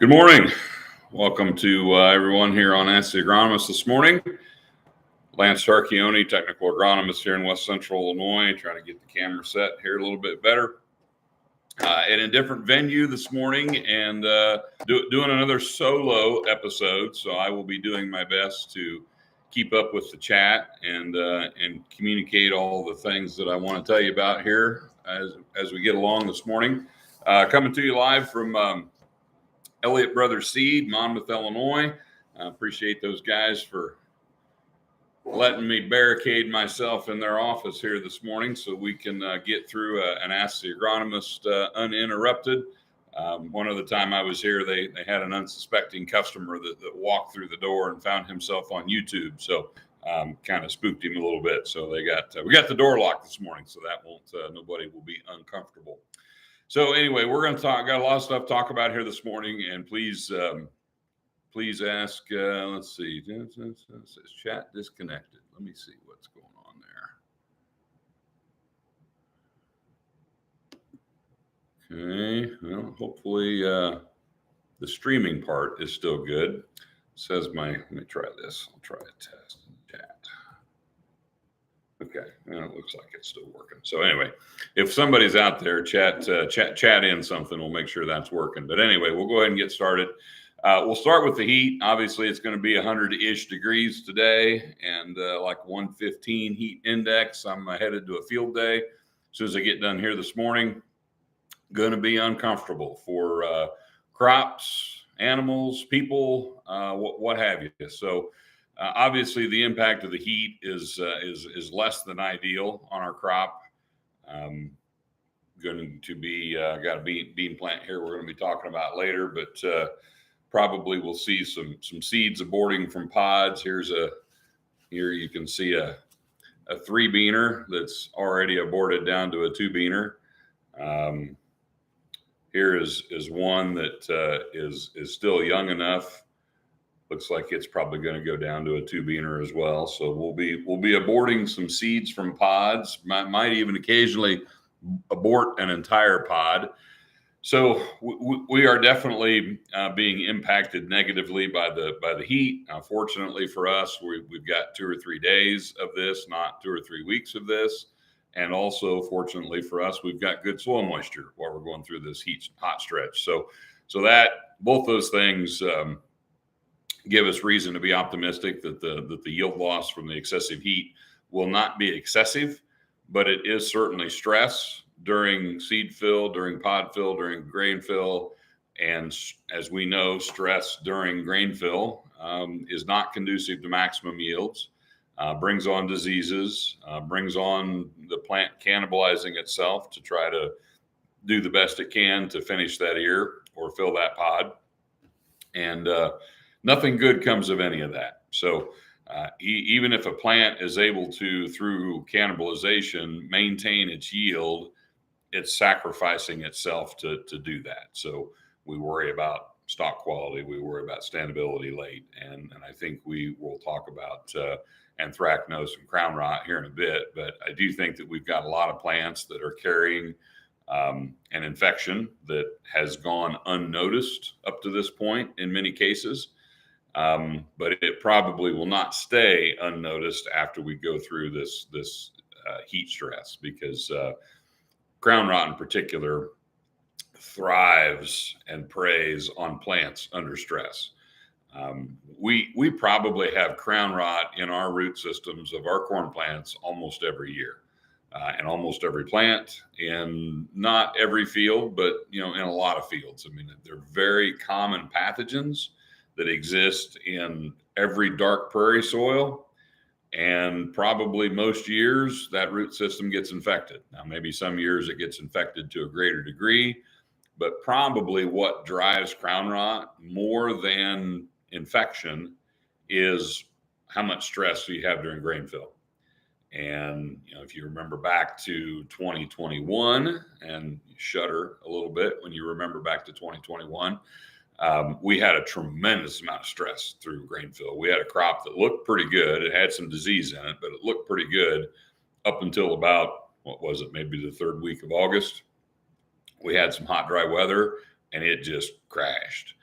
Good morning. Welcome to everyone here on Ask the Agronomist this morning. Lance Tarchioni, technical agronomist here in West Central Illinois, trying to get the camera set here a little bit better. In a different venue this morning and doing another solo episode. So I will be doing my best to keep up with the chat and communicate all the things that I want to tell you about here as we get along this morning. Coming to you live from Elliott Brothers Seed, Monmouth, Illinois. I appreciate those guys for letting me barricade myself in their office here this morning so we can get through an Ask the Agronomist uninterrupted. One other time I was here, they had an unsuspecting customer that walked through the door and found himself on YouTube. So kind of spooked him a little bit. So we got the door locked this morning, so that won't nobody will be uncomfortable. So anyway, we're going to talk. Got a lot of stuff to talk about here this morning, and please ask. Let's see. It says chat disconnected. Let me see what's going on there. Okay. Well, hopefully the streaming part is still good. It says let me try this. I'll try a test in chat. Okay, well, it looks like it's still working. So anyway, if somebody's out there, chat in something, we'll make sure that's working. But anyway, we'll go ahead and get started. We'll start with the heat. Obviously, it's going to be 100-ish degrees today and like 115 heat index. I'm headed to a field day. As soon as I get done here this morning, going to be uncomfortable for crops, animals, people, what have you. So obviously, the impact of the heat is less than ideal on our crop. Going to be got a bean plant here we're going to be talking about later, but probably we'll see some seeds aborting from pods. Here you can see a 3-beaner that's already aborted down to a 2-beaner. Here is one that is still young enough. Looks like it's probably going to go down to a 2-beaner as well. So we'll be aborting some seeds from pods. Might even occasionally abort an entire pod. So we are definitely being impacted negatively by the heat. Fortunately for us, we've got 2 or 3 days of this, not 2 or 3 weeks of this. And also, fortunately for us, we've got good soil moisture while we're going through this hot stretch. So that both those things give us reason to be optimistic that the yield loss from the excessive heat will not be excessive, but it is certainly stress during seed fill, during pod fill, during grain fill. And as we know, stress during grain fill is not conducive to maximum yields, brings on diseases, brings on the plant cannibalizing itself to try to do the best it can to finish that ear or fill that pod. And nothing good comes of any of that. So even if a plant is able to, through cannibalization, maintain its yield, it's sacrificing itself to do that. So we worry about stalk quality. We worry about standability late. And I think we will talk about anthracnose and crown rot here in a bit. But I do think that we've got a lot of plants that are carrying an infection that has gone unnoticed up to this point in many cases. But it probably will not stay unnoticed after we go through this heat stress, because crown rot in particular thrives and preys on plants under stress. We probably have crown rot in our root systems of our corn plants almost every year, and almost every plant, in not every field, but in a lot of fields. I mean, they're very common pathogens that exist in every dark prairie soil, and probably most years that root system gets infected. Now, maybe some years it gets infected to a greater degree, but probably what drives crown rot more than infection is how much stress you have during grain fill. And if you remember back to 2021, and you shudder a little bit when you remember back to 2021, we had a tremendous amount of stress through grain fill. We had a crop that looked pretty good. It had some disease in it, but it looked pretty good up until about, maybe the 3rd week of August. We had some hot, dry weather, and it just crashed.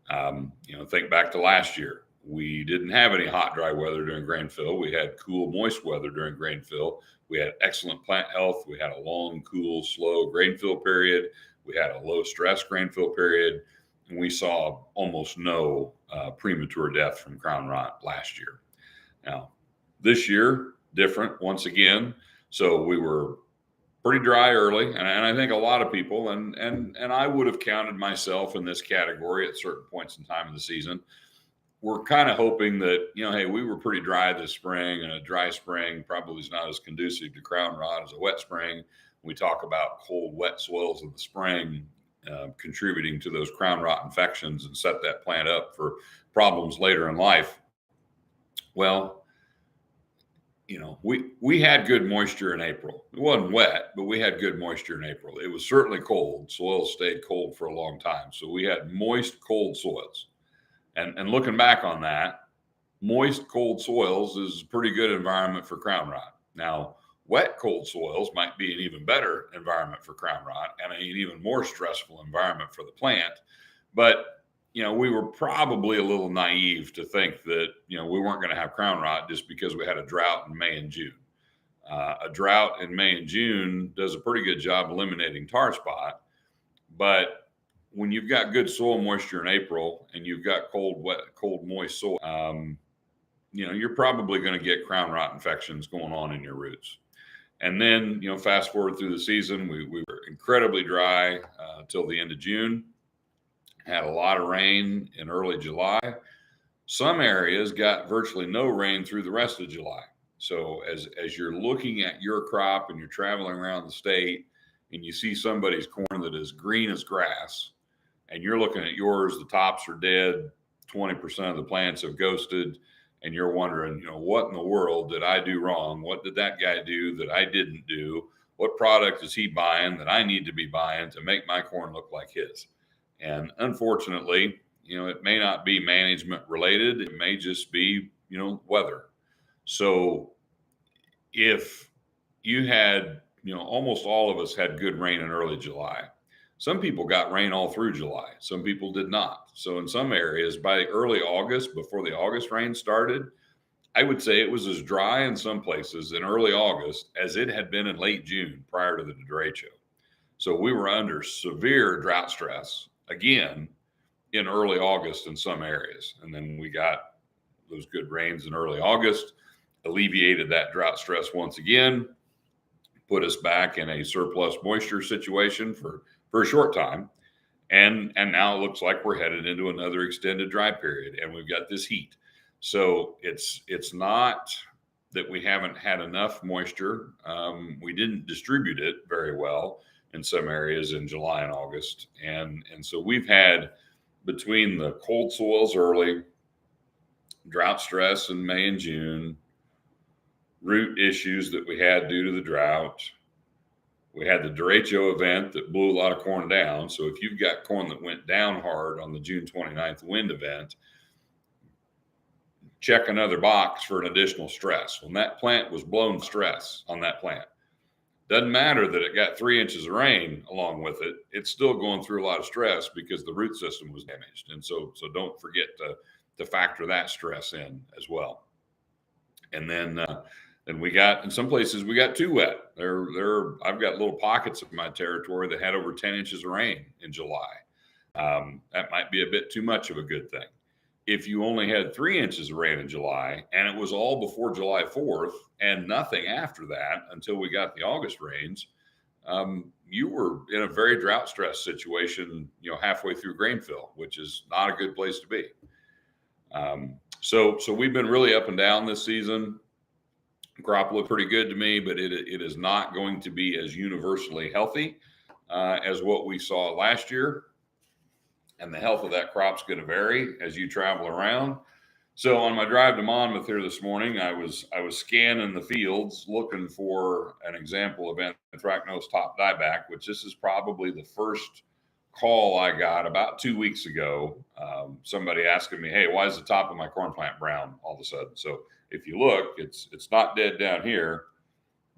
Think back to last year. We didn't have any hot, dry weather during grain fill. We had cool, moist weather during grain fill. We had excellent plant health. We had a long, cool, slow grain fill period. We had a low stress grain fill period. And we saw almost no premature death from crown rot last year. Now, this year, different once again. So we were pretty dry early, and I think a lot of people, and I would have counted myself in this category at certain points in time of the season. We're kind of hoping that, hey, we were pretty dry this spring, and a dry spring probably is not as conducive to crown rot as a wet spring. We talk about cold, wet soils in the spring contributing to those crown rot infections and set that plant up for problems later in life. Well, we had good moisture in April. It wasn't wet, but we had good moisture in April. It was certainly cold. Soils stayed cold for a long time. So we had moist, cold soils. And looking back on that, moist, cold soils is a pretty good environment for crown rot. Now, wet, cold soils might be an even better environment for crown rot and an even more stressful environment for the plant. But we were probably a little naive to think that, we weren't going to have crown rot just because we had a drought in May and June. A drought in May and June does a pretty good job eliminating tar spot. But when you've got good soil moisture in April and you've got cold, wet, cold, moist soil, you're probably going to get crown rot infections going on in your roots. And then, fast forward through the season, we were incredibly dry till the end of June. Had a lot of rain in early July. Some areas got virtually no rain through the rest of July. So as you're looking at your crop and you're traveling around the state and you see somebody's corn that is green as grass, and you're looking at yours, the tops are dead, 20% of the plants have ghosted, and you're wondering, what in the world did I do wrong? What did that guy do that I didn't do? What product is he buying that I need to be buying to make my corn look like his? And unfortunately, it may not be management related. It may just be, weather. So if you had, almost all of us had good rain in early July. Some people got rain all through July. Some people did not. So in some areas, by early August, before the August rain started, I would say it was as dry in some places in early August as it had been in late June prior to the derecho. So we were under severe drought stress again in early August in some areas. And then we got those good rains in early August, alleviated that drought stress once again, put us back in a surplus moisture situation for a short time. And now it looks like we're headed into another extended dry period, and we've got this heat. So it's not that we haven't had enough moisture. We didn't distribute it very well in some areas in July and August. And so we've had, between the cold soils early, drought stress in May and June, root issues that we had due to the drought. We had the derecho event that blew a lot of corn down. So if you've got corn that went down hard on the June 29th wind event, check another box for an additional stress. When that plant was blown stress on that plant, doesn't matter that it got 3 inches of rain along with it. It's still going through a lot of stress because the root system was damaged. And so don't forget to factor that stress in as well. And then we got, in some places, we got too wet. I've got little pockets of my territory that had over 10 inches of rain in July. That might be a bit too much of a good thing. If you only had 3 inches of rain in July, and it was all before July 4th and nothing after that until we got the August rains, you were in a very drought stress situation, halfway through grain fill, which is not a good place to be. So we've been really up and down this season. Crop looked pretty good to me, but it is not going to be as universally healthy as what we saw last year. And the health of that crop's going to vary as you travel around. So on my drive to Monmouth here this morning, I was scanning the fields looking for an example of Anthracnose top dieback, which this is probably the first call I got about 2 weeks ago. Somebody asking me, hey, why is the top of my corn plant brown all of a sudden? So if you look, it's not dead down here,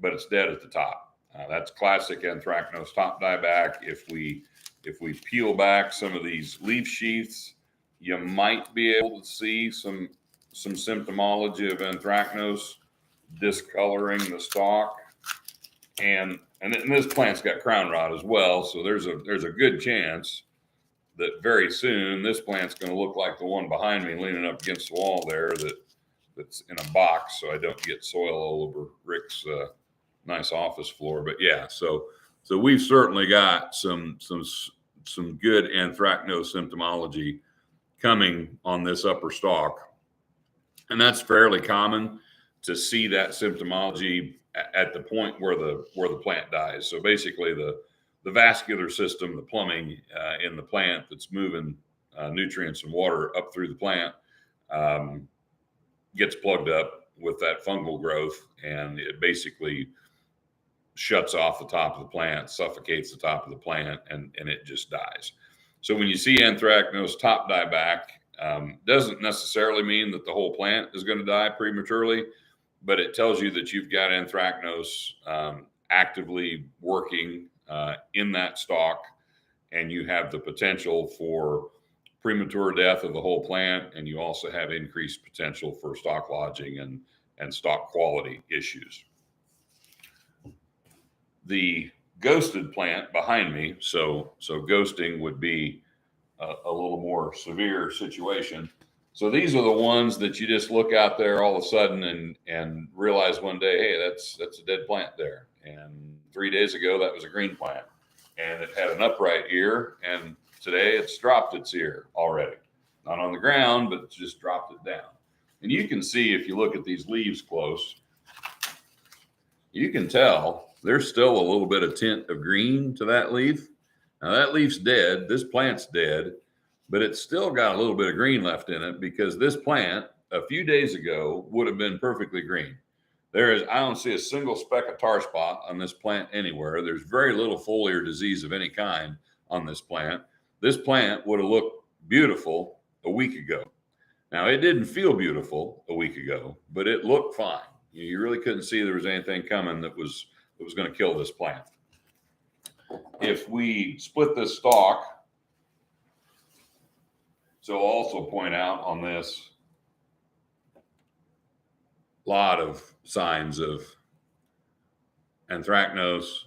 but it's dead at the top. That's classic Anthracnose top dieback. If we peel back some of these leaf sheaths, you might be able to see some symptomology of anthracnose discoloring the stalk. And this plant's got crown rot as well, so there's a good chance that very soon this plant's going to look like the one behind me leaning up against the wall there that's in a box, so I don't get soil all over Rick's nice office floor. But yeah, so we've certainly got some good anthracnose symptomology coming on this upper stalk, and that's fairly common to see that symptomology at the point where the plant dies. So basically, the vascular system, the plumbing in the plant that's moving nutrients and water up through the plant gets plugged up with that fungal growth, and it basically shuts off the top of the plant, suffocates the top of the plant, and it just dies. So when you see anthracnose top die back, doesn't necessarily mean that the whole plant is going to die prematurely, but it tells you that you've got anthracnose actively working in that stalk, and you have the potential for premature death of the whole plant, and you also have increased potential for stalk lodging and stalk quality issues. The ghosted plant behind me, so ghosting would be a little more severe situation. So these are the ones that you just look out there all of a sudden and realize one day, hey, that's a dead plant there. And 3 days ago, that was a green plant, and it had an upright ear, and today it's dropped its ear already. Not on the ground, but it's just dropped it down. And you can see, if you look at these leaves close, you can tell there's still a little bit of tint of green to that leaf. Now that leaf's dead, this plant's dead, but it's still got a little bit of green left in it, because this plant a few days ago would have been perfectly green. I don't see a single speck of tar spot on this plant anywhere. There's very little foliar disease of any kind on this plant. This plant would have looked beautiful a week ago. Now, it didn't feel beautiful a week ago, but it looked fine. You really couldn't see there was anything coming that was going to kill this plant. If we split this stalk, so I'll also point out on this, lot of signs of anthracnose,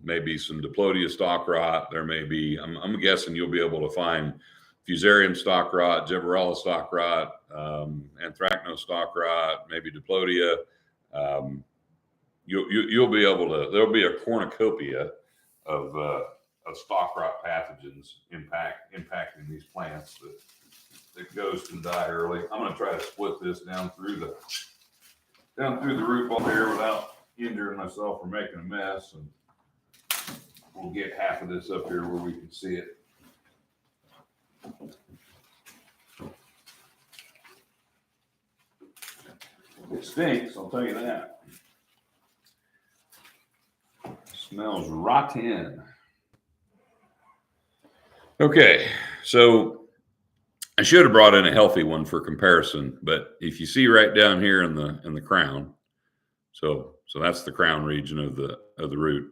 maybe some diplodia stalk rot. There may be, I'm guessing you'll be able to find fusarium stalk rot, gibberella stalk rot, anthracnose stalk rot, maybe diplodia. You'll be able to, there'll be a cornucopia of stalk rot pathogens impacting these plants that goes to die early. I'm going to try to split this down through the root ball here without injuring myself or making a mess, and we'll get half of this up here where we can see it. It stinks, I'll tell you that. It smells rotten. Okay, so I should have brought in a healthy one for comparison, but if you see right down here in the crown, so that's the crown region of the root,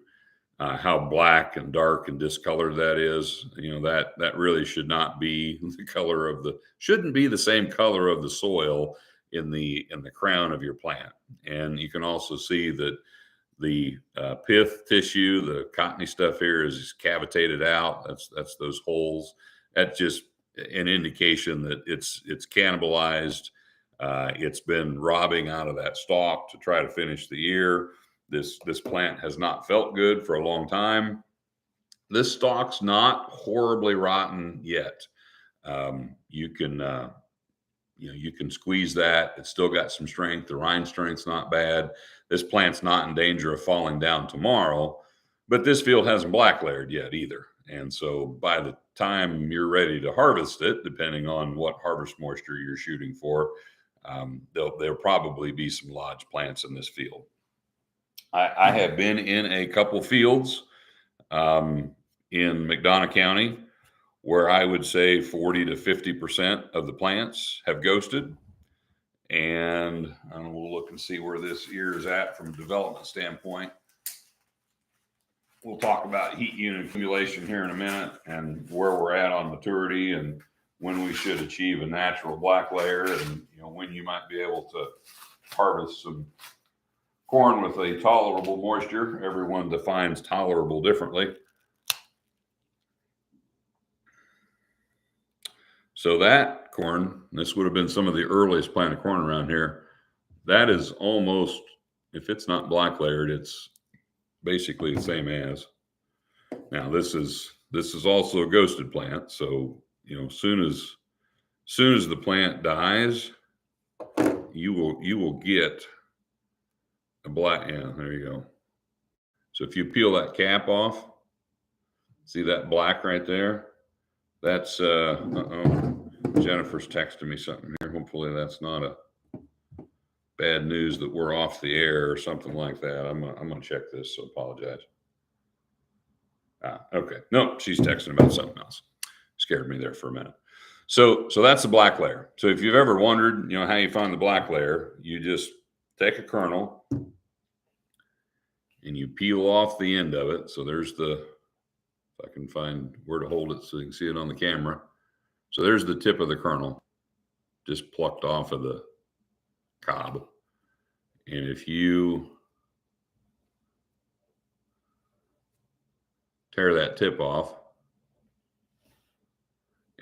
how black and dark and discolored that is. That really should not be the color of shouldn't be the same color of the soil in the crown of your plant. And you can also see that the pith tissue, the cottony stuff here, is cavitated out. That's those holes. That's just an indication that it's cannibalized. It's been robbing out of that stalk to try to finish the year. This plant has not felt good for a long time. This stalk's not horribly rotten yet. You can squeeze that. It's still got some strength. The rind strength's not bad. This plant's not in danger of falling down tomorrow, but this field hasn't black layered yet either. And so by the time you're ready to harvest it, depending on what harvest moisture you're shooting for, there'll probably be some lodge plants in this field. I have been in a couple fields in McDonough County where I would say 40 to 50% of the plants have ghosted. And we'll look and see where this ear is at from a development standpoint. We'll talk about heat unit accumulation here in a minute and where we're at on maturity and when we should achieve a natural black layer, and when you might be able to harvest some corn with a tolerable moisture. Everyone defines tolerable differently. So that corn, this would have been some of the earliest planted corn around here. That is almost, if it's not black layered, it's basically the same as. Now this is also a ghosted plant. So soon as the plant dies, you will get a black. Yeah, there you go. So if you peel that cap off, see that black right there? That's Jennifer's texting me something here. Hopefully that's not a bad news that we're off the air or something like that. I'm gonna check this, so apologize. Okay. No, she's texting about something else. Scared me there for a minute. So that's the black layer. So if you've ever wondered, how you find the black layer, you just take a kernel and you peel off the end of it. So there's if I can find where to hold it so you can see it on the camera. So there's the tip of the kernel, just plucked off of the cob. And if you tear that tip off,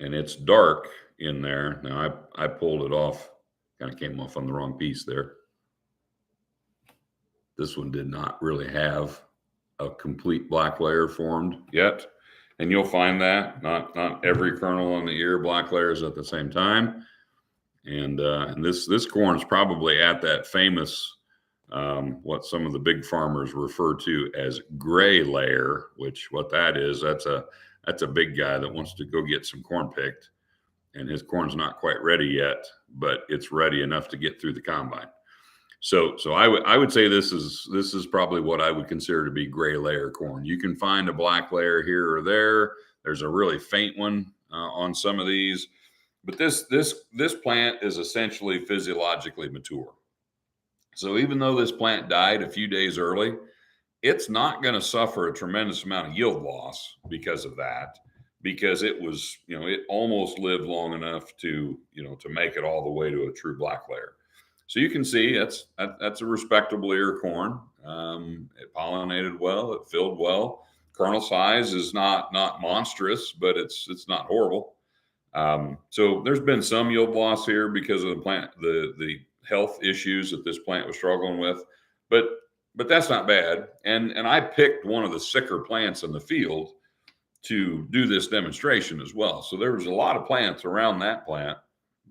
and it's dark in there. Now I pulled it off, kind of came off on the wrong piece there. This one did not really have a complete black layer formed yet. And you'll find that not every kernel on the ear black layers at the same time. And this corn is probably at that famous, what some of the big farmers refer to as gray layer, which what that is, that's a big guy that wants to go get some corn picked, and his corn's not quite ready yet, but it's ready enough to get through the combine. So I would say this is probably what I would consider to be gray layer corn. You can find a black layer here or there. There's a really faint one on some of these, but this plant is essentially physiologically mature. So even though this plant died a few days early, it's not going to suffer a tremendous amount of yield loss because of that, because it was, it almost lived long enough to make it all the way to a true black layer. So you can see that's a respectable ear of corn. It pollinated well, it filled well. Kernel size is not monstrous, but it's not horrible. So there's been some yield loss here because of the plant, the health issues that this plant was struggling with, but that's not bad. And I picked one of the sicker plants in the field to do this demonstration as well. So there was a lot of plants around that plant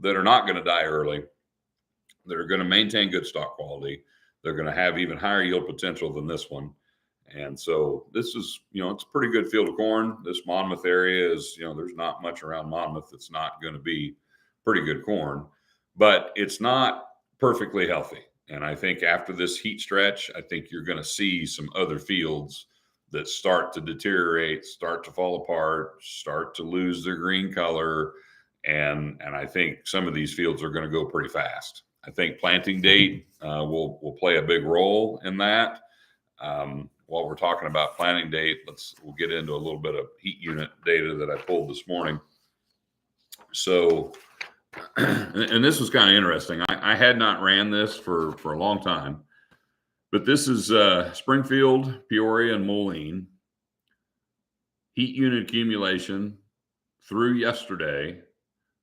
that are not going to die early. They're going to maintain good stock quality. They're going to have even higher yield potential than this one. And so this is, it's a pretty good field of corn. This Monmouth area is, there's not much around Monmouth that's not going to be pretty good corn, but it's not perfectly healthy. And I think after this heat stretch, I think you're going to see some other fields that start to deteriorate, start to fall apart, start to lose their green color. And I think some of these fields are going to go pretty fast. I think planting date will play a big role in that. While we're talking about planting date, we'll get into a little bit of heat unit data that I pulled this morning. So, and this was kind of interesting. I had not ran this for a long time, but this is Springfield, Peoria, and Moline heat unit accumulation through yesterday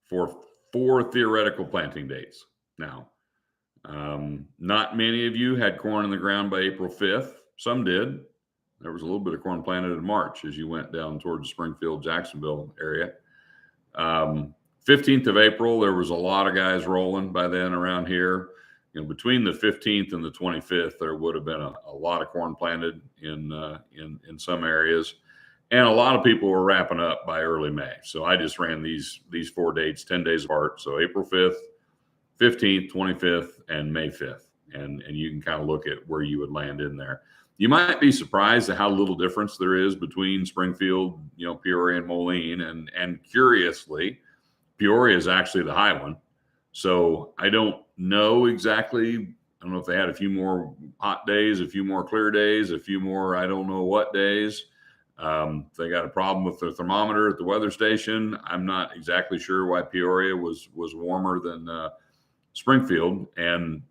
for 4 theoretical planting dates. Now, not many of you had corn in the ground by April 5th. Some did. There was a little bit of corn planted in March as you went down towards the Springfield, Jacksonville area. 15th of April, there was a lot of guys rolling by then around here. Between the 15th and the 25th, there would have been a lot of corn planted in some areas. And a lot of people were wrapping up by early May. So I just ran these 4 dates, 10 days apart. So April 5th, 15th, 25th, and May 5th. And you can kind of look at where you would land in there. You might be surprised at how little difference there is between Springfield, Peoria, and Moline. And curiously, Peoria is actually the high one. So I don't know exactly. I don't know if they had a few more hot days, a few more clear days, a few more I don't know what days. They got a problem with the thermometer at the weather station. I'm not exactly sure why Peoria was warmer than Springfield, and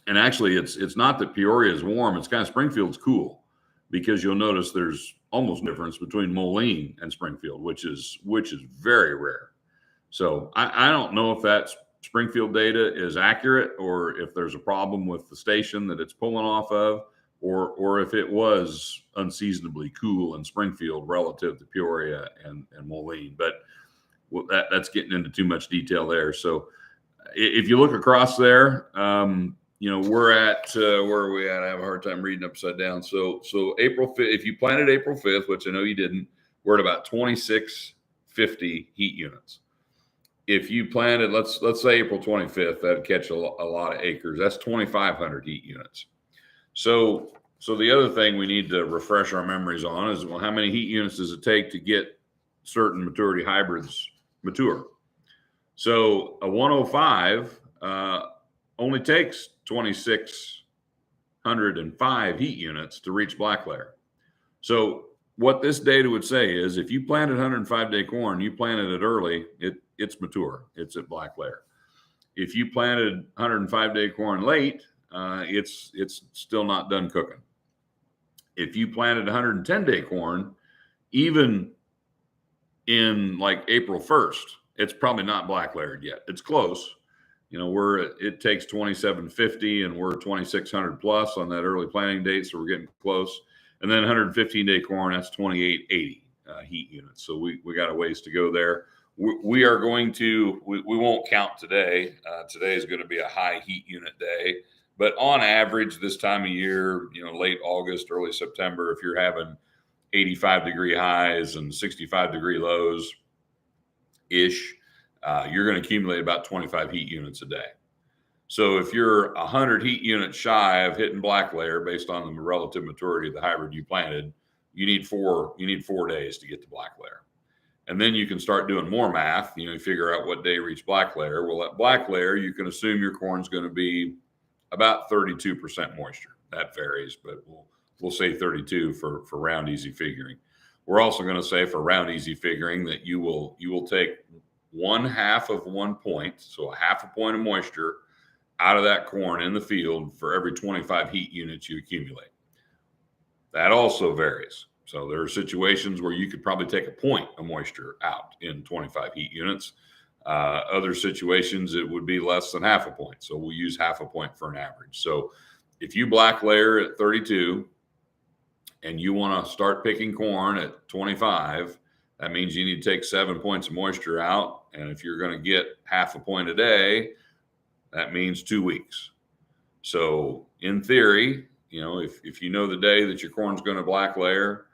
actually it's not that Peoria is warm. It's kind of Springfield's cool, because you'll notice there's almost no difference between Moline and Springfield, which is very rare. So I don't know if that Springfield data is accurate, or if there's a problem with the station that it's pulling off of, or if it was unseasonably cool in Springfield relative to Peoria and Moline. But that's getting into too much detail there. So if you look across there, we're at, where are we at? I have a hard time reading upside down. So April 5th, if you planted April 5th, which I know you didn't, we're at about 2650 heat units. If you planted, let's say April 25th, that'd catch a lot of acres. That's 2,500 heat units. So the other thing we need to refresh our memories on is, well, how many heat units does it take to get certain maturity hybrids mature? So a 105 only takes 2,605 heat units to reach black layer. So what this data would say is, if you planted 105-day corn, you planted it early, it's mature, it's at black layer. If you planted 105-day corn late, it's still not done cooking. If you planted 110-day corn, even in like April 1st, it's probably not black layered yet. It's close. It takes 2,750 and we're 2,600 plus on that early planting date, so we're getting close. And then 115-day corn, that's 2,880 heat units. So we got a ways to go there. We are going to, we won't count today. Today is going to be a high heat unit day. But on average, this time of year, late August, early September, if you're having 85-degree highs and 65-degree lows ish, you're going to accumulate about 25 heat units a day. So if you're 100 heat units shy of hitting black layer based on the relative maturity of the hybrid you planted, you need 4 days to get to black layer. And then you can start doing more math. You figure out what day reach black layer. Well, at black layer, you can assume your corn's going to be about 32% moisture. That varies, but we'll say 32 for round easy figuring. We're also going to say for round easy figuring that you will take 1/2 of 1 point, so a 1/2 point of moisture out of that corn in the field for every 25 heat units you accumulate. That also varies. So there are situations where you could probably take a point of moisture out in 25 heat units. Other situations, it would be less than 1/2 point. So we'll use 1/2 point for an average. So if you black layer at 32 and you want to start picking corn at 25, that means you need to take 7 points of moisture out. And if you're going to get 1/2 point a day, that means 2 weeks. So in theory, if you know the day that your corn's going to black layer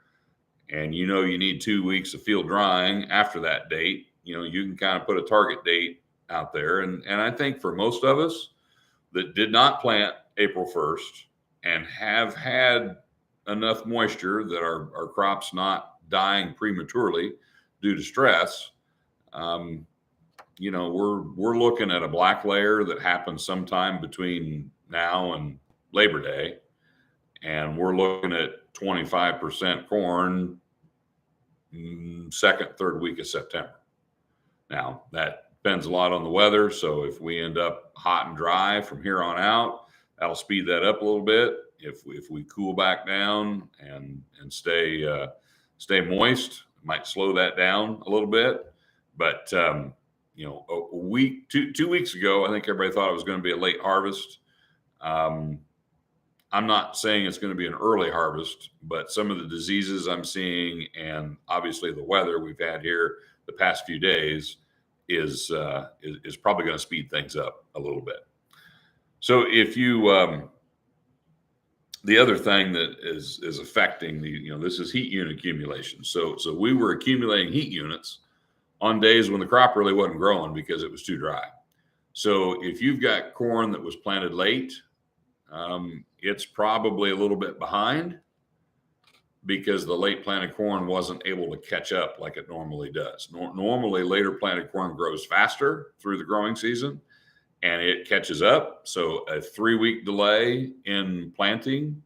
and you need 2 weeks of field drying after that date, you can kind of put a target date out there. And I think for most of us that did not plant April 1st and have had enough moisture that our crop's not dying prematurely due to stress, we're looking at a black layer that happens sometime between now and Labor Day. And we're looking at 25% corn second, third week of September. Now, that depends a lot on the weather. So if we end up hot and dry from here on out, that'll speed that up a little bit. If we cool back down and stay moist, it might slow that down a little bit. But a week, 2 weeks ago, I think everybody thought it was going to be a late harvest. I'm not saying it's going to be an early harvest, but some of the diseases I'm seeing, and obviously the weather we've had here the past few days, is probably going to speed things up a little bit. So if you the other thing that is affecting this is heat unit accumulation. So we were accumulating heat units on days when the crop really wasn't growing because it was too dry. So if you've got corn that was planted late, it's probably a little bit behind because the late planted corn wasn't able to catch up like it normally does. Normally, later planted corn grows faster through the growing season and it catches up. So a 3-week delay in planting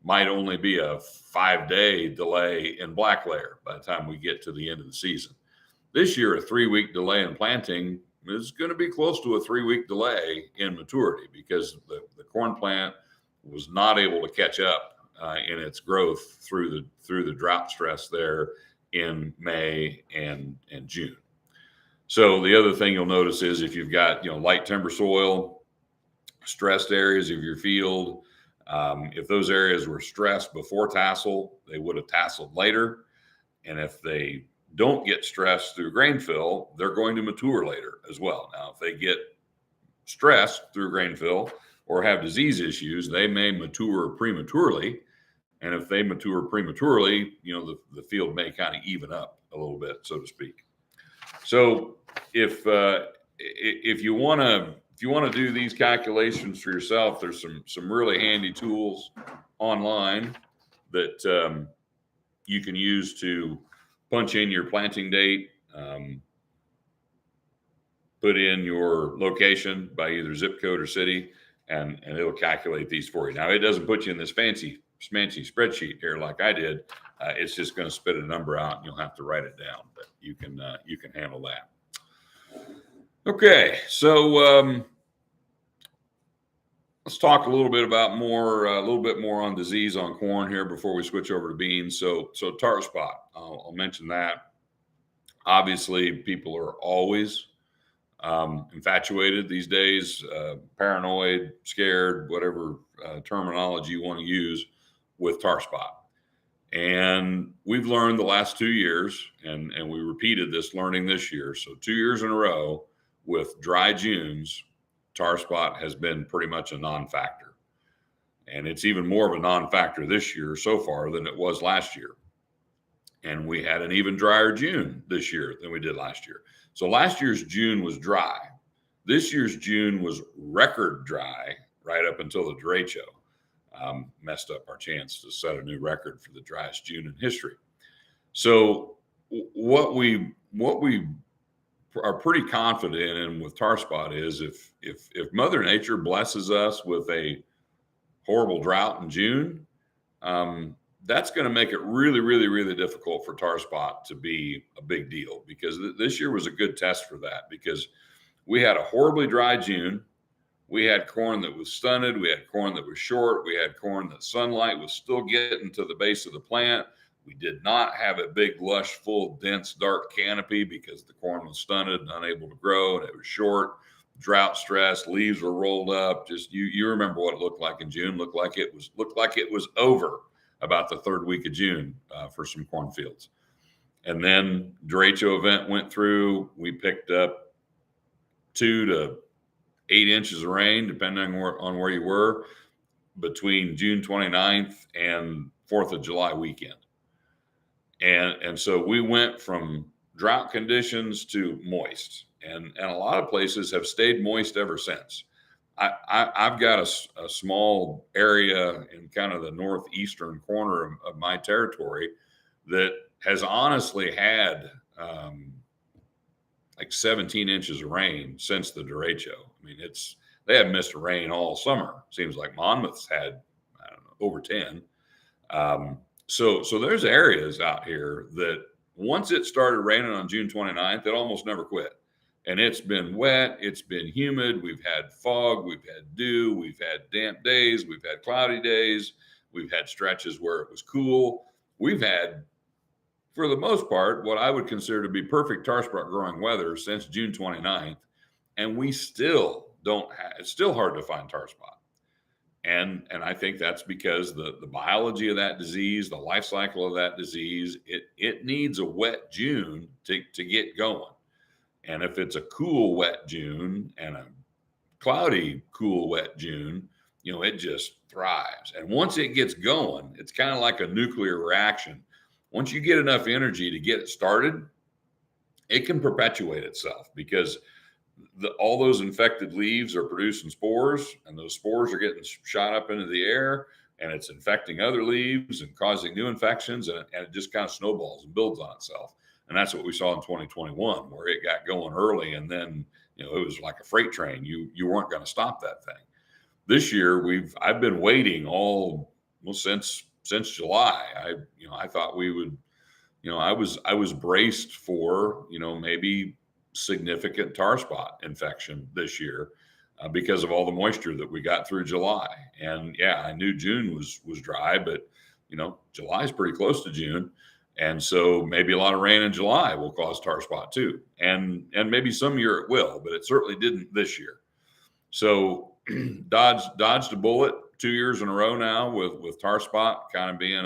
might only be a 5-day delay in black layer by the time we get to the end of the season. This year, a 3-week delay in planting is going to be close to a 3-week delay in maturity because the corn plant was not able to catch up in its growth through the drought stress there in May and June. So the other thing you'll notice is if you've got light timber soil, stressed areas of your field, if those areas were stressed before tassel, they would have tasseled later. And if they don't get stressed through grain fill, they're going to mature later as well. Now, if they get stressed through grain fill or have disease issues, they may mature prematurely. And if they mature prematurely, the field may kind of even up a little bit, so to speak. So if you want to do these calculations for yourself, there's some really handy tools online that you can use to punch in your planting date, put in your location by either zip code or city, and it'll calculate these for you. Now, it doesn't put you in this fancy spreadsheet here like I did. It's just going to spit a number out, and you'll have to write it down. But you can handle that. Okay, so let's talk a little bit more on disease on corn here before we switch over to beans. So tar spot, I'll mention that. Obviously, people are always infatuated these days, paranoid, scared, whatever terminology you want to use with tar spot. And we've learned the last 2 years, and we repeated this learning this year. So 2 years in a row with dry Junes, tar spot has been pretty much a non-factor. And it's even more of a non-factor this year so far than it was last year. And we had an even drier June this year than we did last year. So last year's June was dry. This year's June was record dry right up until the derecho. Messed up our chance to set a new record for the driest June in history. So what we are pretty confident in with tar spot is if Mother Nature blesses us with a horrible drought in June, that's going to make it really, really, really difficult for tar spot to be a big deal, because this year was a good test for that, because we had a horribly dry June. We had corn that was stunted. We had corn that was short. We had corn that sunlight was still getting to the base of the plant. We did not have a big, lush, full, dense, dark canopy because the corn was stunted and unable to grow, and it was short, drought stress, leaves were rolled up. Just you remember what it looked like in June. Looked like it was over about the third week of June for some cornfields. And then derecho event went through. We picked up 2 to 8 inches of rain, depending on where you were, between June 29th and 4th of July weekend. And so we went from drought conditions to moist, and a lot of places have stayed moist ever since. I've got a small area in kind of the northeastern corner of my territory that has honestly had like 17 inches of rain since the derecho. I mean, they have missed rain all summer. Seems like Monmouth's had, I don't know, over 10. So there's areas out here that once it started raining on June 29th, it almost never quit. And it's been wet, it's been humid, we've had fog, we've had dew, we've had damp days, we've had cloudy days, we've had stretches where it was cool. We've had, for the most part, what I would consider to be perfect tar spot growing weather since June 29th, and we still don't have, it's still hard to find tar spot. And I think that's because the biology of that disease, the life cycle of that disease, it needs a wet June to get going. And if it's a cool, wet June and a cloudy, cool, wet June, it just thrives. And once it gets going, it's kind of like a nuclear reaction. Once you get enough energy to get it started, it can perpetuate itself, because all those infected leaves are producing spores, and those spores are getting shot up into the air, and it's infecting other leaves and causing new infections, and it just kind of snowballs and builds on itself. And that's what we saw in 2021, where it got going early, and then it was like a freight train. You weren't going to stop that thing. This year, I've been waiting all since July. I thought we would, I was braced for, maybe significant tar spot infection this year because of all the moisture that we got through July. And yeah, I knew June was dry, but July is pretty close to June. And so maybe a lot of rain in July will cause tar spot too. And maybe some year it will, but it certainly didn't this year. So dodged a bullet 2 years in a row now with tar spot kind of being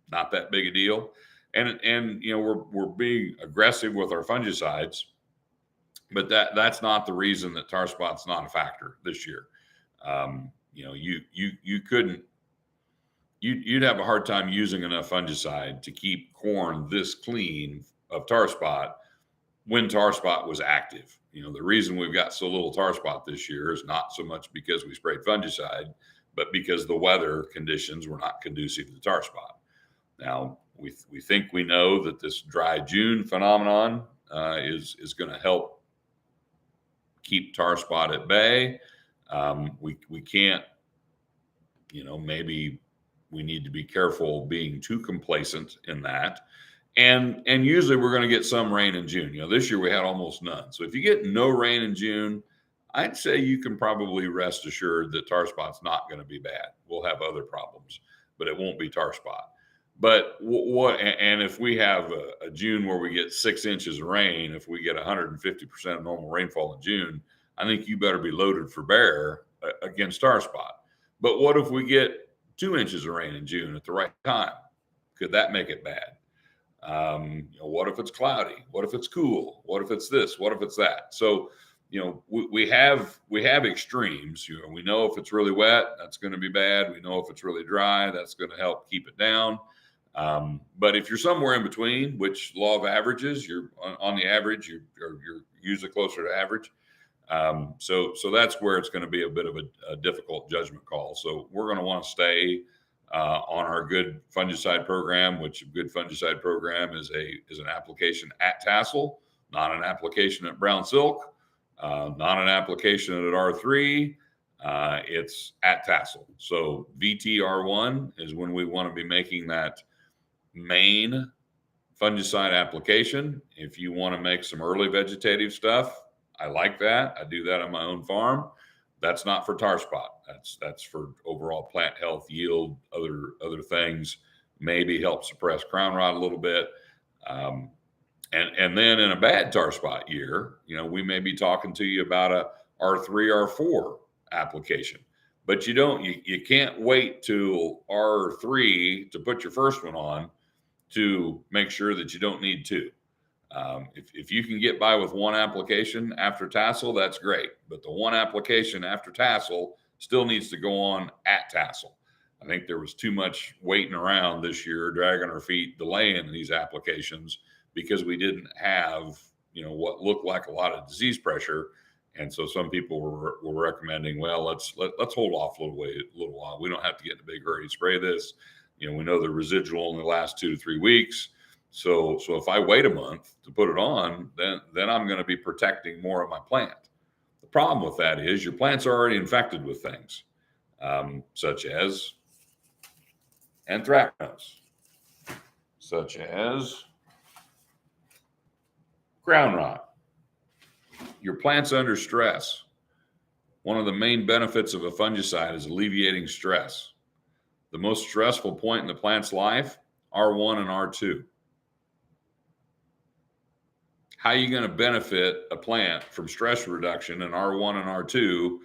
not that big a deal. And we're being aggressive with our fungicides, but that's not the reason that tar spot's not a factor this year. You couldn't. You'd have a hard time using enough fungicide to keep corn this clean of tar spot when tar spot was active. The reason we've got so little tar spot this year is not so much because we sprayed fungicide, but because the weather conditions were not conducive to tar spot. Now, we think we know that this dry June phenomenon is going to help keep tar spot at bay. We can't, maybe we need to be careful being too complacent in that. And usually we're going to get some rain in June. This year we had almost none. So if you get no rain in June, I'd say you can probably rest assured that tar spot's not going to be bad. We'll have other problems, but it won't be tar spot. But and if we have a June where we get 6 inches of rain, if we get 150% of normal rainfall in June, I think you better be loaded for bear against tar spot. But what if we get 2 inches of rain in June at the right time? Could that make it bad? What if it's cloudy? What if it's cool? What if it's this? What if it's that? So, we have extremes. We know if it's really wet, that's going to be bad. We know if it's really dry, that's going to help keep it down. But if you're somewhere in between, which law of averages, you're on the average, you're usually closer to average. So that's where it's going to be a bit of a difficult judgment call. So we're going to want to stay on our good fungicide program, which a good fungicide program is an application at tassel, not an application at brown silk, not an application at R3. It's at tassel. So VTR1 is when we want to be making that main fungicide application. If you want to make some early vegetative stuff, I like that. I do that on my own farm. That's not for tar spot. That's for overall plant health, yield, other things. Maybe help suppress crown rot a little bit. And then in a bad tar spot year, we may be talking to you about a R3, R4 application. But you can't wait till R3 to put your first one on to make sure that you don't need two. If you can get by with one application after tassel, that's great. But the one application after tassel still needs to go on at tassel. I think there was too much waiting around this year, dragging our feet, delaying these applications because we didn't have, what looked like a lot of disease pressure. And so some people were recommending, well, let's hold off a little while. We don't have to get in a big hurry to spray this. We know the residual in the last 2 to 3 weeks. So if I wait a month to put it on, then I'm going to be protecting more of my plant. The problem with that is your plant's already infected with things, such as Anthracnose, such as ground rot. Your plant's under stress. One of the main benefits of a fungicide is alleviating stress. The most stressful point in the plant's life, R1 and R2. How are you going to benefit a plant from stress reduction in R1 and R2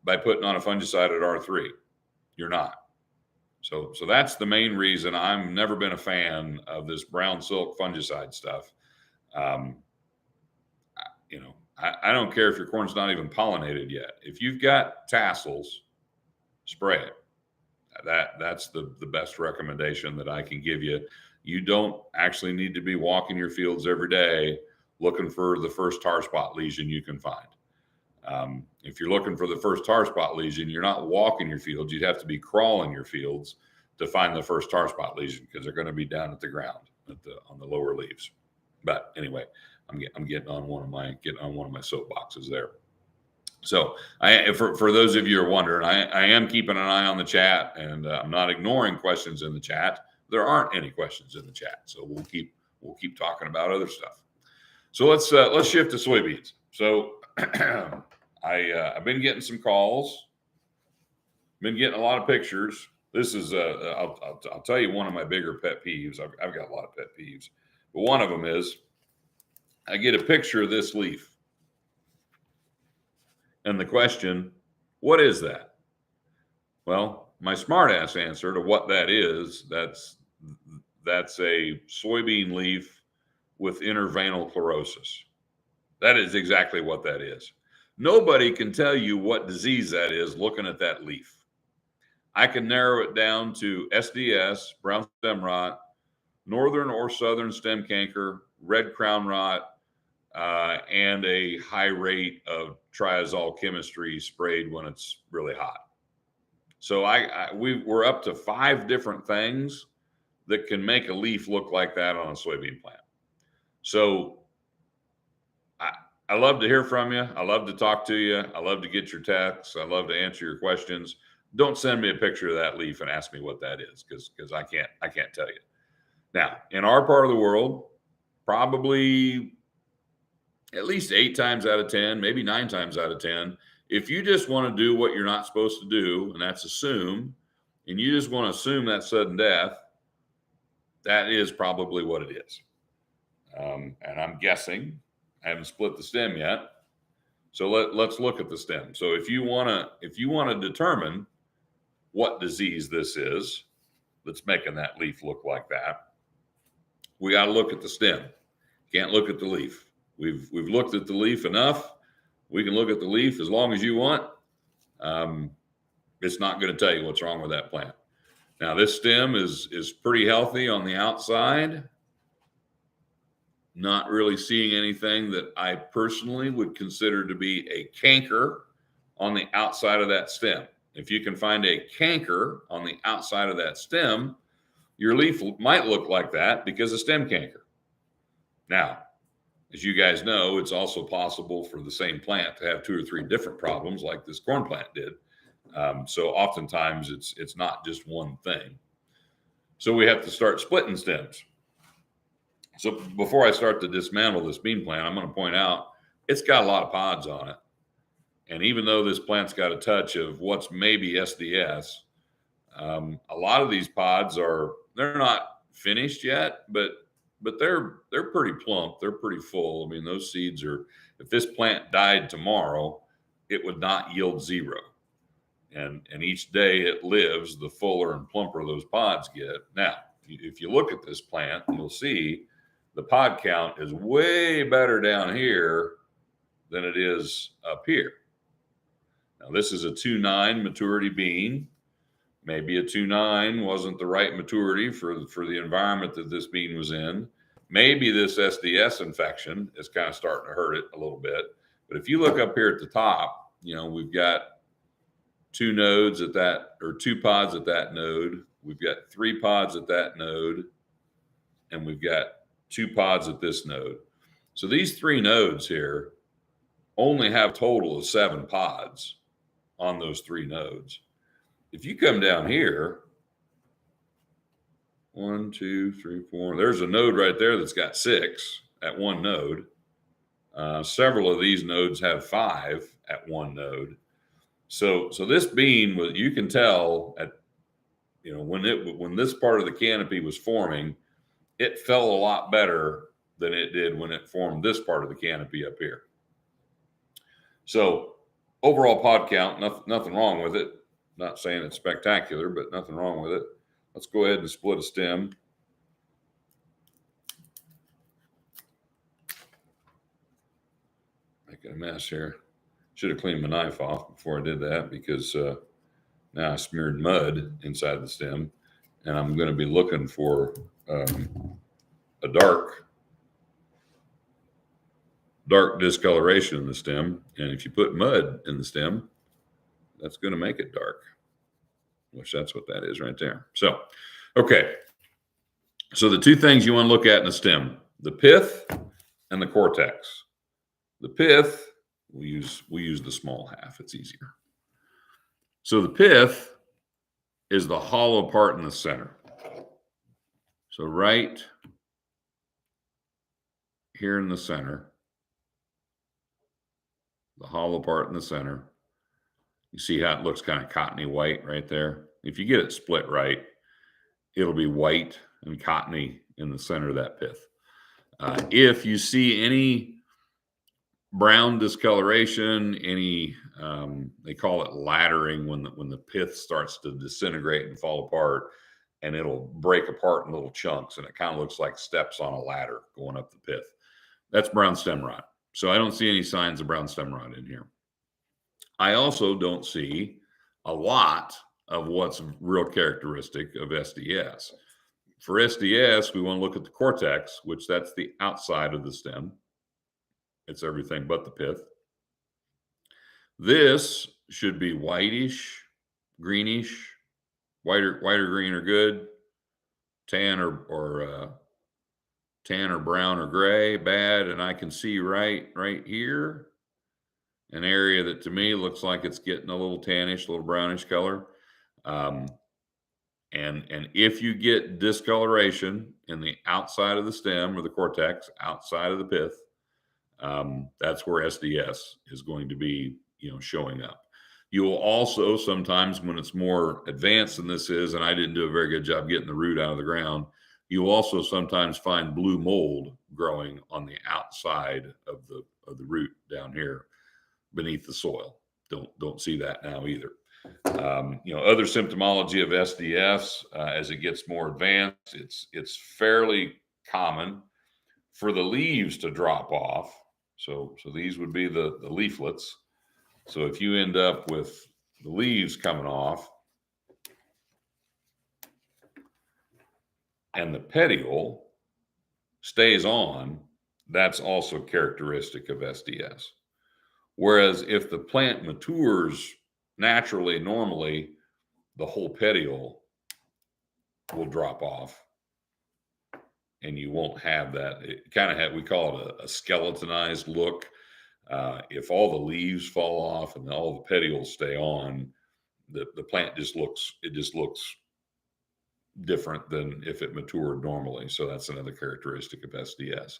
by putting on a fungicide at R3? You're not. So that's the main reason I've never been a fan of this brown silk fungicide stuff. I don't care if your corn's not even pollinated yet. If you've got tassels, spray it. That's the best recommendation that I can give you. You don't actually need to be walking your fields every day looking for the first tar spot lesion you can find. If you're looking for the first tar spot lesion, you're not walking your fields. You'd have to be crawling your fields to find the first tar spot lesion because they're going to be down at the ground on the lower leaves. But anyway, I'm getting on one of my soapboxes there. So for those of you who are wondering, I am keeping an eye on the chat, and I'm not ignoring questions in the chat. There aren't any questions in the chat, so we'll keep talking about other stuff. So let's shift to soybeans. So I've been getting some calls, been getting a lot of pictures. This is I'll tell you one of my bigger pet peeves. I've got a lot of pet peeves, but one of them is I get a picture of this leaf, and the question, what is that? Well, my smartass answer to what that is, that's a soybean leaf with interveinal chlorosis. That is exactly what that is. Nobody can tell you what disease that is looking at that leaf. I can narrow it down to SDS, brown stem rot, northern or southern stem canker, red crown rot, and a high rate of triazole chemistry sprayed when it's really hot. So we're up to 5 different things that can make a leaf look like that on a soybean plant. So I love to hear from you. I love to talk to you. I love to get your texts. I love to answer your questions. Don't send me a picture of that leaf and ask me what that is, because I can't tell you. Now, in our part of the world, probably at least 8 times out of 10, maybe 9 times out of 10, if you just want to do what you're not supposed to do, and that's assume, and you just want to assume that sudden death, that is probably what it is. And I'm guessing, I haven't split the stem yet, so let's look at the stem. So if you want to determine what disease this is that's making that leaf look like that, we got to look at the stem. Can't look at the leaf. We've looked at the leaf enough. We can look at the leaf as long as you want. It's not going to tell you what's wrong with that plant. Now, this stem is pretty healthy on the outside. Not really seeing anything that I personally would consider to be a canker on the outside of that stem. If you can find a canker on the outside of that stem, your leaf might look like that because of stem canker. Now, as you guys know, it's also possible for the same plant to have 2 or 3 different problems like this corn plant did. So oftentimes it's not just one thing. So we have to start splitting stems. So before I start to dismantle this bean plant, I'm going to point out it's got a lot of pods on it. And even though this plant's got a touch of what's maybe SDS, a lot of these pods they're not finished yet, but they're pretty plump. They're pretty full. I mean, those seeds if this plant died tomorrow, it would not yield 0. And each day it lives, the fuller and plumper those pods get. Now, if you look at this plant, you'll see the pod count is way better down here than it is up here. Now, this is a 2.9 maturity bean. Maybe a 2.9 wasn't the right maturity for the environment that this bean was in. Maybe this SDS infection is kind of starting to hurt it a little bit. But if you look up here at the top, we've got 2 nodes at that, or 2 pods at that node. We've got 3 pods at that node, and we've got 2 pods at this node. So these 3 nodes here only have a total of 7 pods on those 3 nodes. If you come down here, 1, 2, 3, 4, there's a node right there that's got 6 at one node. Several of these nodes have 5 at one node. So this bean, you can tell at, when this part of the canopy was forming, it fell a lot better than it did when it formed this part of the canopy up here. So overall pod count, nothing wrong with it. Not saying it's spectacular, but nothing wrong with it. Let's go ahead and split a stem. Making a mess here. Should have cleaned my knife off before I did that, because now I smeared mud inside the stem, and I'm going to be looking for a dark discoloration in the stem. And if you put mud in the stem, that's going to make it dark, which that's what that is right there. So, okay. So the 2 things you want to look at in a stem, the pith and the cortex. The pith We'll use the small half. It's easier. So the pith is the hollow part in the center. So right here in the center, the hollow part in the center, you see how it looks kind of cottony white right there? If you get it split right, it'll be white and cottony in the center of that pith. If you see any brown discoloration, any they call it laddering when the pith starts to disintegrate and fall apart, and it'll break apart in little chunks, and it kind of looks like steps on a ladder going up the pith. That's brown stem rot. So I don't see any signs of brown stem rot in here. I also don't see a lot of what's real characteristic of SDS. For SDS, we want to look at the cortex, which that's the outside of the stem. It's everything but the pith. This should be whitish, greenish, whiter green or good, tan or brown or gray, bad. And I can see right here an area that to me looks like it's getting a little tannish, a little brownish color. And if you get discoloration in the outside of the stem or the cortex, outside of the pith, that's where SDS is going to be, showing up. You will also sometimes, when it's more advanced than this is, and I didn't do a very good job getting the root out of the ground, you will also sometimes find blue mold growing on the outside of the root down here beneath the soil. Don't see that now either. Other symptomology of SDS as it gets more advanced, it's fairly common for the leaves to drop off. So these would be the leaflets. So if you end up with the leaves coming off and the petiole stays on, that's also characteristic of SDS. Whereas if the plant matures naturally, normally, the whole petiole will drop off and you won't have that. It kind of we call it a skeletonized look. If all the leaves fall off and all the petioles stay on, the plant just looks different than if it matured normally. So that's another characteristic of SDS.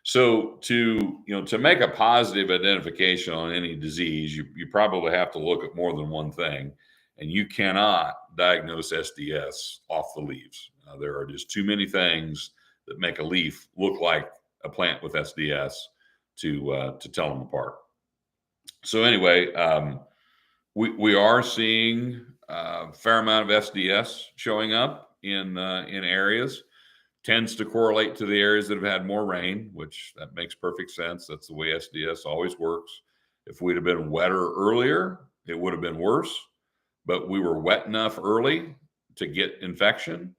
So to make a positive identification on any disease, you probably have to look at more than one thing, and you cannot diagnose SDS off the leaves. There are just too many things that make a leaf look like a plant with SDS to tell them apart. So anyway, we are seeing a fair amount of SDS showing up in areas. Tends to correlate to the areas that have had more rain, which that makes perfect sense. That's the way SDS always works. If we'd have been wetter earlier, it would have been worse. But we were wet enough early to get infection,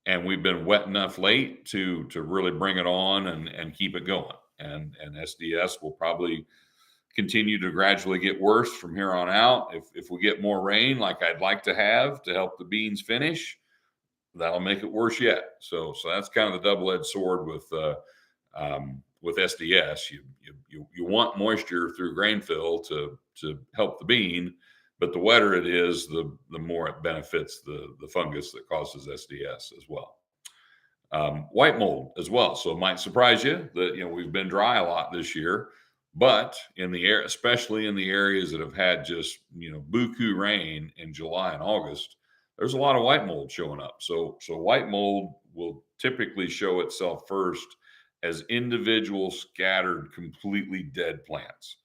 and we've been wet enough late to really bring it on and keep it going. And SDS will probably continue to gradually get worse from here on out. If we get more rain, like I'd like to have to help the beans finish, that'll make it worse yet. So that's kind of the double-edged sword with SDS. You want moisture through grain fill to help the bean, but the wetter it is, the more it benefits the fungus that causes SDS as well. White mold as well. So it might surprise you that we've been dry a lot this year, but in the air, especially in the areas that have had just buku rain in July and August, there's a lot of white mold showing up. So white mold will typically show itself first as individual scattered, completely dead plants.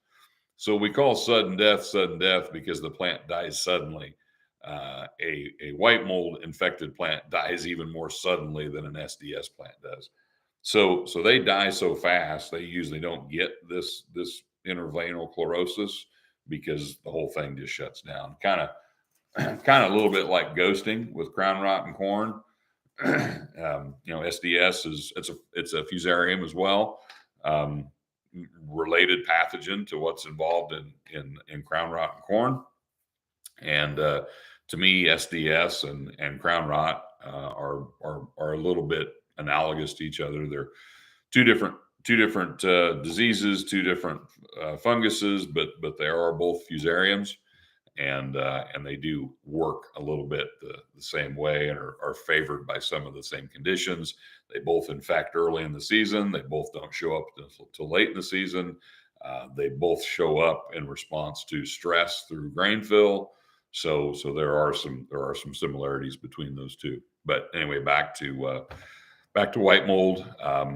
So we call sudden death because the plant dies suddenly. A white mold infected plant dies even more suddenly than an SDS plant does. So they die so fast, they usually don't get this interveinal chlorosis because the whole thing just shuts down. Kind of a little bit like ghosting with crown rot and corn. SDS it's a fusarium as well, related pathogen to what's involved in crown rot and corn. And to me, SDS and crown rot are a little bit analogous to each other. They're two different diseases, two different funguses, but they are both fusariums, and they do work a little bit the same way and are favored by some of the same conditions. They both infect early in the season. They both don't show up till late in the season. They both show up in response to stress through grain fill. So there are some similarities between those two. But anyway, back to white mold.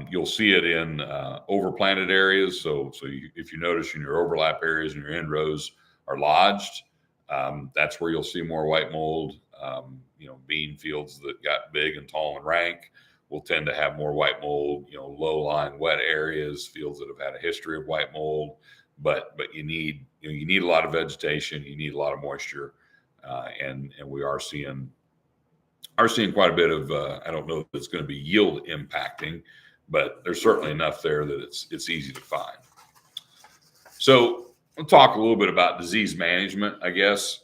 You'll see it in overplanted areas. So if you notice in your overlap areas and your end rows are lodged, that's where you'll see more white mold. Bean fields that got big and tall and rank will tend to have more white mold. Low-lying wet areas, fields that have had a history of white mold, but you need a lot of vegetation, you need a lot of moisture, and we are seeing quite a bit of. I don't know if it's going to be yield impacting, but there's certainly enough there that it's easy to find. So we'll talk a little bit about disease management, I guess,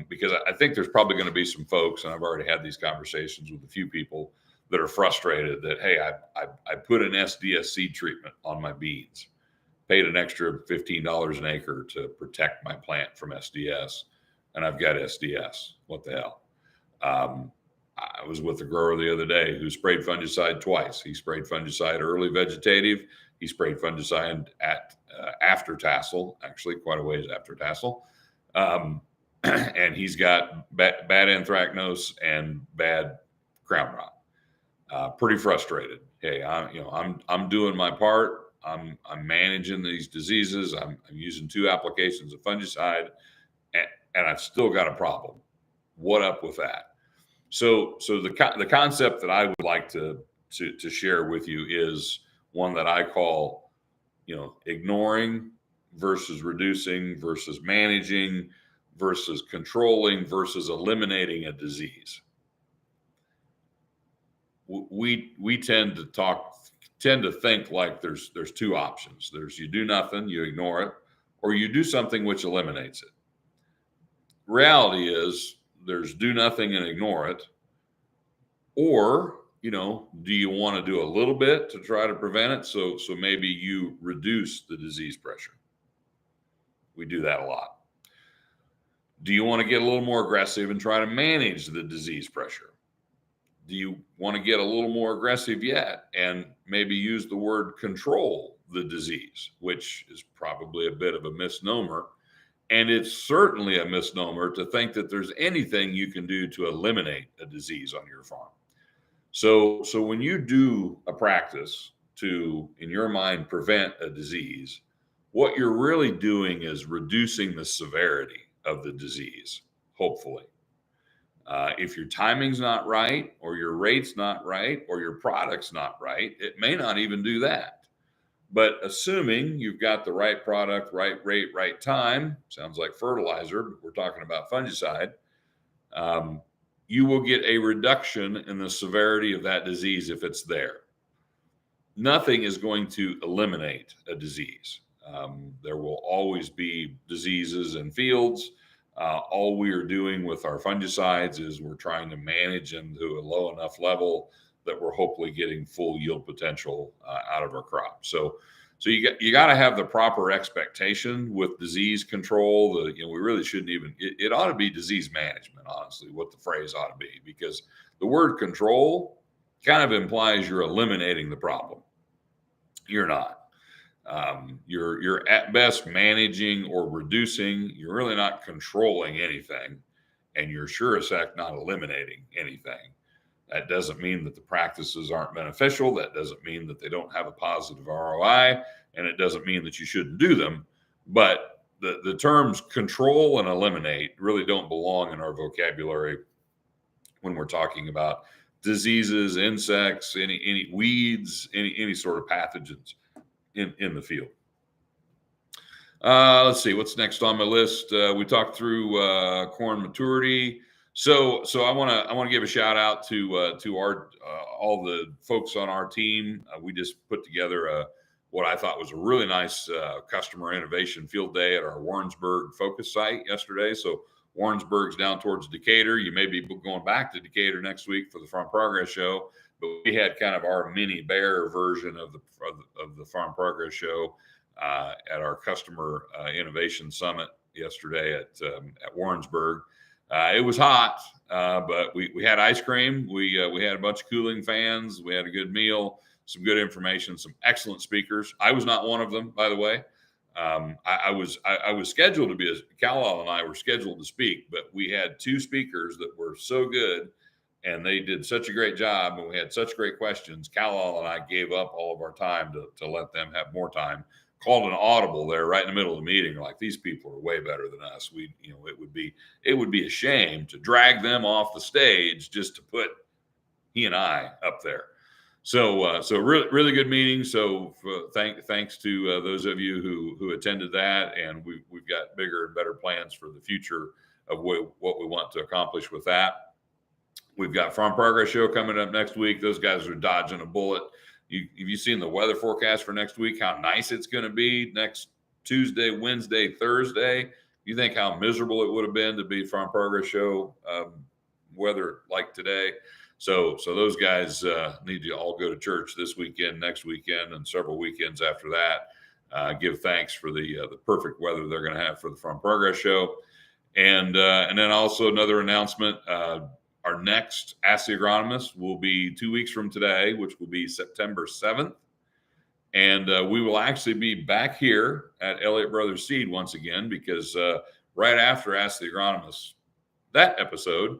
because I think there's probably going to be some folks, and I've already had these conversations with a few people that are frustrated that, hey, I put an SDS seed treatment on my beans, paid an extra $15 an acre to protect my plant from SDS, and I've got SDS. What the hell? I was with a grower the other day who sprayed fungicide twice. He sprayed fungicide early vegetative. He sprayed fungicide at after tassel, actually quite a ways after tassel. And he's got bad anthracnose and bad crown rot. Pretty frustrated. Hey, I'm doing my part. I'm managing these diseases. I'm using 2 applications of fungicide, and I've still got a problem. What up with that? So the concept that I would like to share with you is one that I call, ignoring versus reducing versus managing versus controlling versus eliminating a disease. We tend to think like there's 2 options. There's you do nothing, you ignore it, or you do something which eliminates it. Reality is there's do nothing and ignore it, or do you want to do a little bit to try to prevent it? So maybe you reduce the disease pressure. We do that a lot. Do you want to get a little more aggressive and try to manage the disease pressure? Do you want to get a little more aggressive yet and maybe use the word control the disease, which is probably a bit of a misnomer. And it's certainly a misnomer to think that there's anything you can do to eliminate a disease on your farm. So when you do a practice to, in your mind, prevent a disease, what you're really doing is reducing the severity of the disease, hopefully. If your timing's not right, or your rate's not right, or your product's not right, it may not even do that. But assuming you've got the right product, right rate, right time, sounds like fertilizer, but we're talking about fungicide, you will get a reduction in the severity of that disease if it's there. Nothing is going to eliminate a disease. There will always be diseases in fields. All we are doing with our fungicides is we're trying to manage them to a low enough level that we're hopefully getting full yield potential out of our crop. So you got to have the proper expectation with disease control. We really shouldn't even. It ought to be disease management, honestly. What the phrase ought to be, because the word control kind of implies you're eliminating the problem. You're not. You're at best managing or reducing. You're really not controlling anything, and you're sure as heck not eliminating anything. That doesn't mean that the practices aren't beneficial. That doesn't mean that they don't have a positive ROI, and it doesn't mean that you shouldn't do them. But the terms control and eliminate really don't belong in our vocabulary when we're talking about diseases, insects, any weeds, any sort of pathogens in the field. Let's see what's next on my list. We talked through corn maturity. So I want to give a shout out to our all the folks on our team. We just put together what I thought was a really nice customer innovation field day at our Warrensburg focus site yesterday. So Warrensburg's down towards Decatur. You may be going back to Decatur next week for the Farm Progress Show. but we had kind of our mini bear version of the Farm Progress Show at our Customer Innovation Summit yesterday at Warrensburg. It was hot, but we had ice cream. We had a bunch of cooling fans. We had a good meal, some good information, some excellent speakers. I was not one of them, by the way. I was scheduled to be, Kal and I were scheduled to speak, but we had two speakers that were so good and they did such a great job and we had such great questions. Kal and I gave up all of our time to let them have more time. Called an audible there right in the middle of the meeting. Like, these people are way better than us. It would be a shame to drag them off the stage just to put he and I up there. So really good meeting. So thanks to those of you who attended that, and we've got bigger and better plans for the future of what we want to accomplish with that. We've got Farm Progress Show coming up next week. Those guys are dodging a bullet. Have you seen the weather forecast for next week? How nice it's going to be next Tuesday, Wednesday, Thursday. You think how miserable it would have been to be Farm Progress Show weather like today. So those guys need to all go to church this weekend, next weekend, and several weekends after that. Give thanks for the perfect weather they're going to have for the Farm Progress Show. And then also another announcement. Our next Ask the Agronomist will be 2 weeks from today, which will be September 7th. And we will actually be back here at Elliott Brothers Seed once again, because right after Ask the Agronomist, that episode,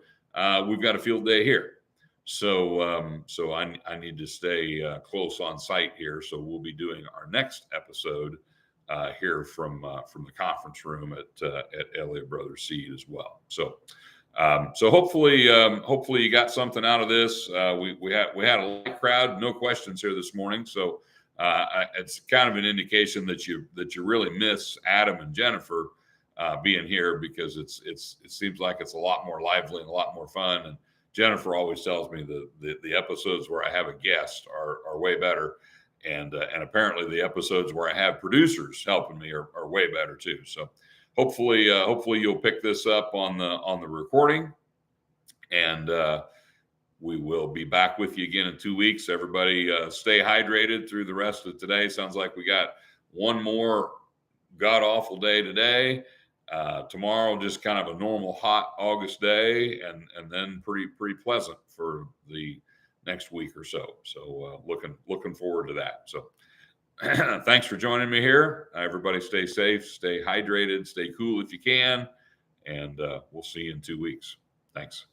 we've got a field day here. So I need to stay close on site here. So we'll be doing our next episode here from the conference room at Elliott Brothers Seed as well. So hopefully you got something out of this. We had a light crowd, no questions here this morning. So it's kind of an indication that you really miss Adam and Jennifer being here, because it seems like it's a lot more lively and a lot more fun. And Jennifer always tells me the episodes where I have a guest are way better. And apparently the episodes where I have producers helping me are way better too. So hopefully you'll pick this up on the recording, and we will be back with you again in 2 weeks. Everybody stay hydrated through the rest of today. Sounds like we got one more god awful day today. Tomorrow, just kind of a normal hot August day, and then pretty pleasant for the next week or so. So looking forward to that. So thanks for joining me here. Everybody stay safe, stay hydrated, stay cool if you can, and we'll see you in 2 weeks. Thanks.